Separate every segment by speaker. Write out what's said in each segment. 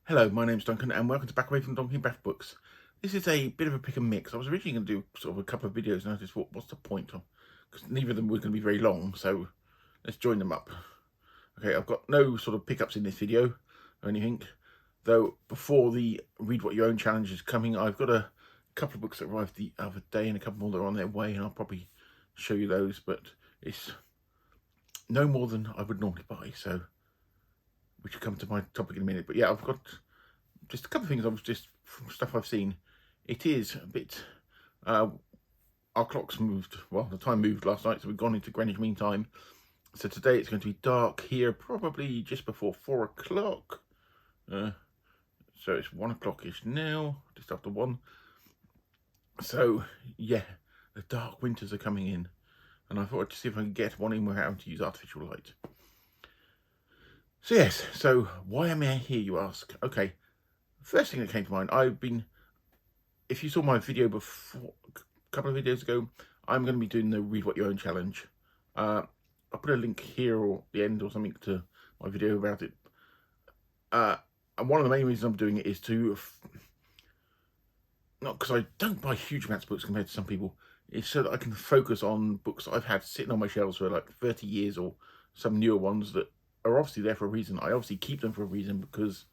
Speaker 1: Hello, my name's Duncan and welcome to Back Away from Donkey and Bath Books. This is a bit of a pick and mix. I was originally going to do sort of a couple of videos and I just thought, what's the point? Because neither of them were going to be very long, so let's join them up. Okay, I've got no sort of pickups in this video or anything, though before the Read What You Own challenge is coming, I've got a couple of books that arrived the other day and a couple more that are on their way, and I'll probably show you those, but it's no more than I would normally buy, so we should come to my topic in a minute. But yeah, I've got just a couple of things. I was just from stuff I've seen. It is a bit. Our clocks moved. Well, the time moved last night, so we've gone into Greenwich Mean Time. So today it's going to be dark here, probably just before 4 o'clock. So it's 1 o'clock-ish now, just after 1. So yeah, the dark winters are coming in, and I thought I'd see if I can get one in without having to use artificial light. So yes, so why am I here, you ask? Okay, first thing that came to mind, if you saw my video before, a couple of videos ago, I'm going to be doing the Read What You Own challenge. I'll put a link here or the end or something to my video about it. And one of the main reasons I'm doing it is not because I don't buy huge amounts of books compared to some people, it's so that I can focus on books that I've had sitting on my shelves for like 30 years or some newer ones that are obviously there for a reason. I obviously keep them for a reason because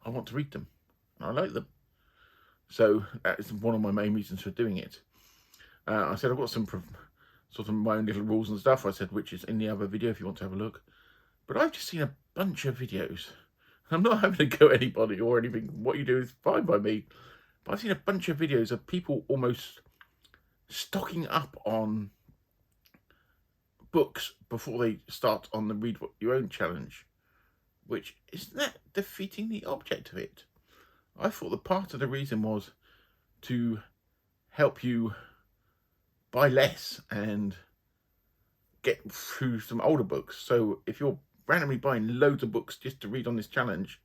Speaker 1: I want to read them. I like them. So that is one of my main reasons for doing it. I said I've got some sort of my own little rules and stuff. I said which is in the other video if you want to have a look. But I've just seen a bunch of videos. I'm not having to go at anybody or anything. What you do is fine by me. But I've seen a bunch of videos of people almost stocking up on books before they start on the Read What You Own challenge. Which, isn't that defeating the object of it? I thought that part of the reason was to help you buy less and get through some older books. So if you're randomly buying loads of books just to read on this challenge,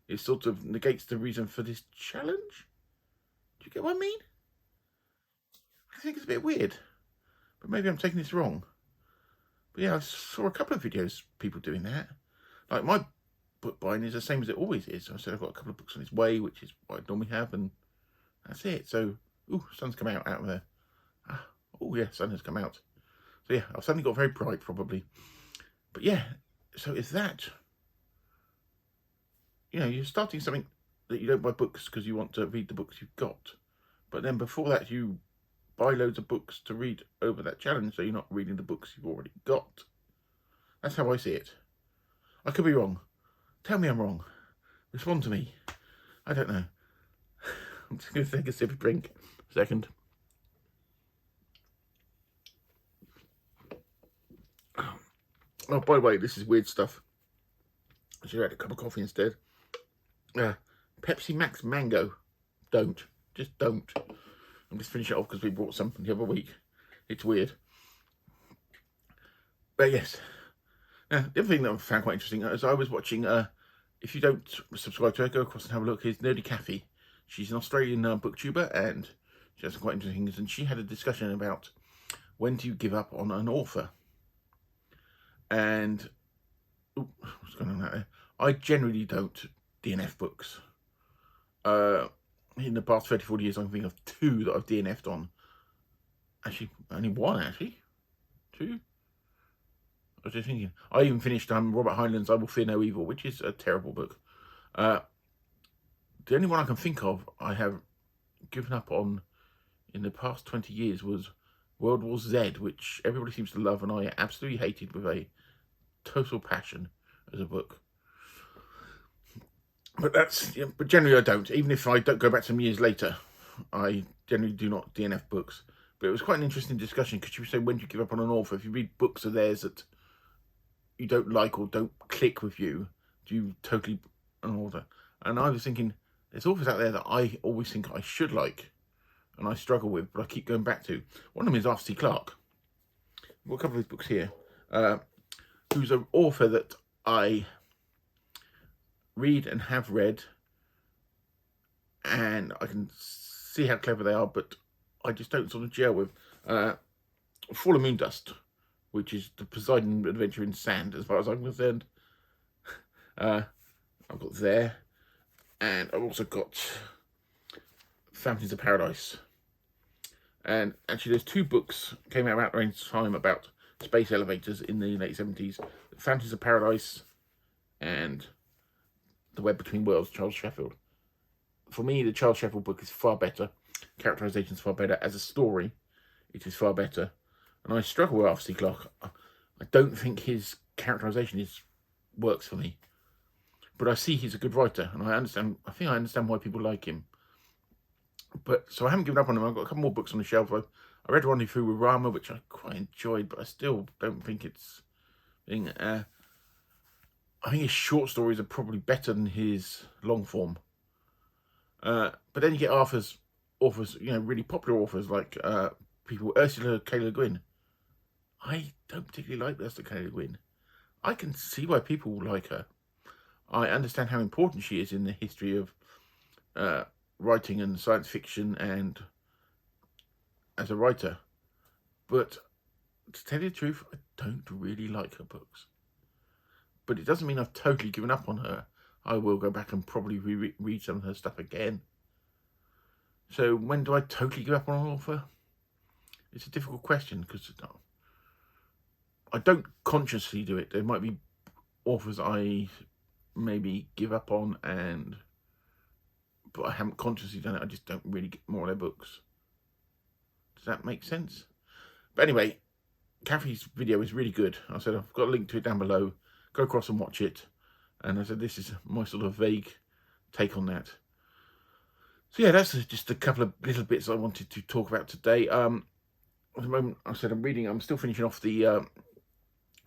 Speaker 1: it sort of negates the reason for this challenge. Do you get what I mean? I think it's a bit weird, but maybe I'm taking this wrong. But yeah, I saw a couple of videos people doing that. Like my book buying is the same as it always is. I said I've got a couple of books on its way, which is what I normally have, and that's it. So, ooh, sun's come out of there. Oh yeah, sun has come out. So yeah, I've suddenly got very bright probably. But yeah, so is that, you're starting something that you don't buy books because you want to read the books you've got. But then before that, you buy loads of books to read over that challenge, so you're not reading the books you've already got. That's how I see it. I could be wrong. Tell me I'm wrong. Respond to me. I don't know. I'm just going to take a sip of drink. Second. Oh, by the way, this is weird stuff. I should have had a cup of coffee instead. Pepsi Max Mango. Don't. Just don't. I'm just finishing it off because we bought some the other week. It's weird. But yes. Now, the other thing that I found quite interesting is I was watching, if you don't subscribe to her, go across and have a look, is Nerdy Kathi. She's an Australian booktuber and she has some quite interesting things. And she had a discussion about when do you give up on an author. And, what's going on out there? I generally don't DNF books. In the past 30, 40 years, I can think of 2 that I've DNF'd on. Actually, only 1, actually. 2? I was just thinking. I even finished Robert Heinlein's I Will Fear No Evil, which is a terrible book. The only one I can think of I have given up on in the past 20 years was World War Z, which everybody seems to love and I absolutely hated with a total passion as a book. But but generally I don't. Even if I don't go back some years later, I generally do not DNF books. But it was quite an interesting discussion because you say, when do you give up on an author? If you read books of theirs that you don't like or don't click with you, do you totally an author? And I was thinking, there's authors out there that I always think I should like and I struggle with, but I keep going back to. One of them is Arthur C. Clarke. I've got a couple of his books here. Who's an author that I read and have read, and I can see how clever they are, but I just don't sort of gel with. Fall of Moondust, which is the Poseidon Adventure in Sand, as far as I'm concerned. I've got there. and I've also got Fountains of Paradise. And actually, there's 2 books came out around the time about space elevators in the late 70s. Fountains of Paradise and The Web Between Worlds, Charles Sheffield. For me, the Charles Sheffield book is far better. Characterization is far better. As a story, it is far better. And I struggle with Arthur C. Clarke. I don't think his characterization works for me. But I see he's a good writer, and I think I understand why people like him. But so I haven't given up on him. I've got a couple more books on the shelf. I read Rendezvous with Rama, which I quite enjoyed, but I still don't think it's being. I think his short stories are probably better than his long form. But then you get authors, really popular authors like Ursula K. Le Guin. I don't particularly like Ursula K. Le Guin. I can see why people like her. I understand how important she is in the history of writing and science fiction and as a writer. But to tell you the truth, I don't really like her books. But it doesn't mean I've totally given up on her. I will go back and probably read some of her stuff again. So when do I totally give up on an author? It's a difficult question because I don't consciously do it. There might be authors I maybe give up on, but I haven't consciously done it. I just don't really get more of their books. Does that make sense? But anyway, Kathy's video is really good. I said I've got a link to it down below. Go across and watch it. And I said this is my sort of vague take on that. So yeah, that's just a couple of little bits I wanted to talk about today. At the moment, I said I'm still finishing off the,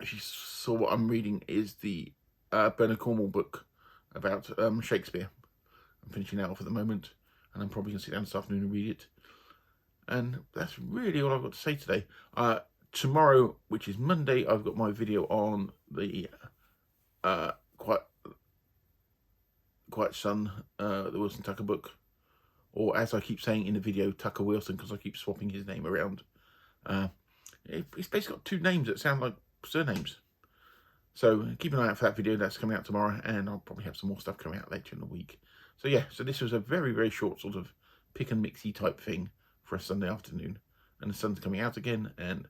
Speaker 1: if you saw what I'm reading, is the Bernard Cornwell book about Shakespeare. I'm finishing that off at the moment, and I'm probably going to sit down this afternoon and read it. And that's really all I've got to say today. Tomorrow, which is Monday, I've got my video on the Quiet Son, the Wilson Tucker book. Or as I keep saying in the video, Tucker Wilson, because I keep swapping his name around. It's basically got 2 names that sound like surnames. So keep an eye out for that video. That's coming out tomorrow, and I'll probably have some more stuff coming out later in the week. So yeah, so this was a very, very short sort of pick and mixy type thing for a Sunday afternoon. And the sun's coming out again, and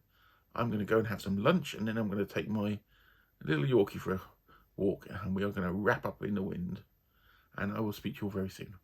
Speaker 1: I'm going to go and have some lunch, and then I'm going to take my little Yorkie for a walk, and we are going to wrap up in the wind. And I will speak to you all very soon.